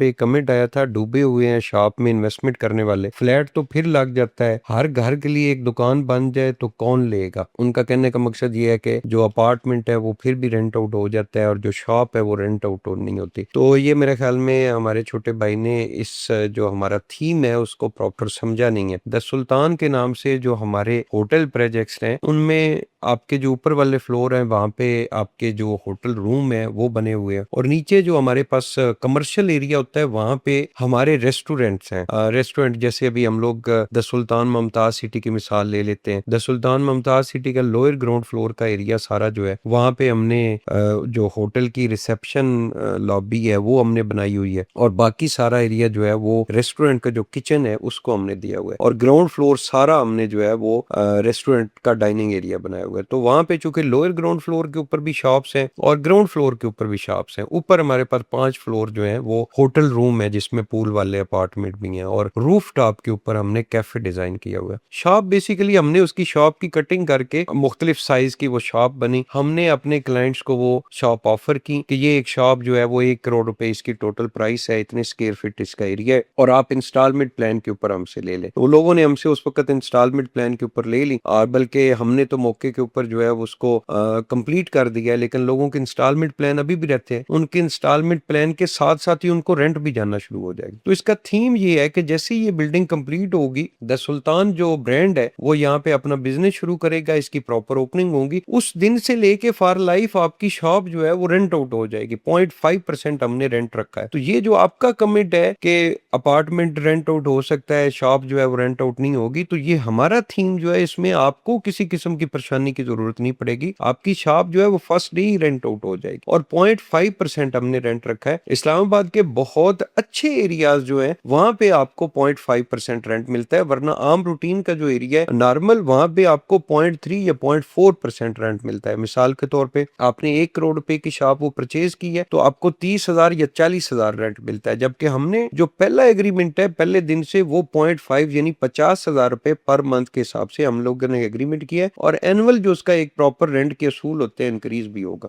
पे एक कमेंट आया था, डूबे हुए हैं शॉप में इन्वेस्टमेंट करने वाले, फ्लैट तो फिर लग जाता है, हर घर के लिए एक दुकान बन जाए तो कौन लेगा। उनका कहने का मकसद ये है कि जो अपार्टमेंट है वो फिर भी रेंट आउट हो जाता है और जो शॉप है वो रेंट आउट नहीं होती। तो ये मेरे ख्याल में हमारे छोटे भाई ने इस जो हमारा थीम है उसको प्रॉपर समझा नहीं है। द सुल्तान के नाम से जो हमारे होटल प्रोजेक्ट्स हैं उनमें आपके जो ऊपर वाले फ्लोर हैं वहाँ पे आपके जो होटल रूम है वो बने हुए हैं, और नीचे जो हमारे पास कमर्शियल एरिया होता है वहाँ पे हमारे रेस्टोरेंट्स हैं। रेस्टोरेंट जैसे अभी हम लोग द सुल्तान मुमताज सिटी की मिसाल ले लेते हैं। द सुल्तान मुमताज सिटी का लोअर ग्राउंड फ्लोर का एरिया सारा जो है वहाँ पे हमने जो होटल की रिसेप्शन लॉबी है वो हमने बनाई हुई है, और बाकी सारा एरिया जो है वो रेस्टोरेंट का जो किचन है उसको हमने दिया हुआ है, और ग्राउंड फ्लोर सारा हमने जो है वो रेस्टोरेंट का डाइनिंग एरिया बनाया हुआ है। तो वहाँ पे चूंकि लोअर ग्राउंड फ्लोर के ऊपर भी शॉप्स हैं और ग्राउंड फ्लोर के ऊपर भी शॉप्स हैं, ऊपर हमारे पास 5 फ्लोर जो है वो होटल रूम है जिसमें पूल वाले अपार्टमेंट भी हैं, और रूफ टॉप के ऊपर हमने कैफे डिजाइन किया हुआ है। शॉप बेसिकली हमने उसकी शॉप की कटिंग करके मुख्तलिफ साइज की वो शॉप बनी, हमने अपने क्लाइंट्स को वो शॉप ऑफर की कि ये एक शॉप जो है वो 1 करोड़ रुपए इसकी टोटल प्राइस है, इतने स्क्वायर फीट इसका एरिया है, और आप इंस्टॉलमेंट प्लान के ऊपर हमसे ले लें। तो लोगों ने हमसे उस वक्त इंस्टॉलमेंट प्लान के ऊपर ले ली, और बल्कि हमने तो मौके के ऊपर जो है उसको कंप्लीट कर दिया है, लेकिन लोगों के इंस्टॉलमेंट प्लान अभी भी रहते हैं। उनके इंस्टॉलमेंट प्लान के साथ साथ ही उनको रेंट भी जाना शुरू हो जाएगी। तो इसका थीम ये है कि जैसे ये बिल्डिंग कंप्लीट होगी, द सुल्तान जो ब्रांड है वो यहाँ पे अपना बिजनेस शुरू करेगा, इसकी प्रॉपर ओपनिंग होगी, उस दिन से लेके फॉर लाइफ आपकी शॉप जो है वो रेंट आउट हो जाएगी। 0.5% हमने रेंट रखा है। तो ये जो आपका कमिट है कि अपार्टमेंट रेंट आउट हो सकता है, शॉप जो है वो रेंट आउट नहीं होगी, तो ये हमारा थीम जो है इसमें आपको किसी किस्म की परेशानी की जरूरत नहीं पड़ेगी। आपकी शॉप जो है वो फर्स्ट डे ही रेंट आउट हो जाएगी, और 0.5% हमने रेंट रखा है। इस्लामाबाद के बहुत अच्छे एरियाज जो है वहां पे आपको 0.5% रेंट मिलता है, वरना आम रूटीन का जो एरिया है नॉर्मल वहां पे आपको 0.3 या 0.4% रेंट मिलता है। मिसाल के तौर पे आपने 1 करोड़ रुपए की शॉप वो परचेज की है तो आपको 30,000 या 40,000 रेंट मिलता है, जबकि हमने जो पहला एग्रीमेंट है पहले दिन से वो 0.5 यानी 50,000 रुपए पर मंथ के हिसाब से हम लोगों ने एग्रीमेंट किया है, और एनुअल जो उसका एक प्रॉपर रेंट के असूल होते हैं इंक्रीज भी होगा।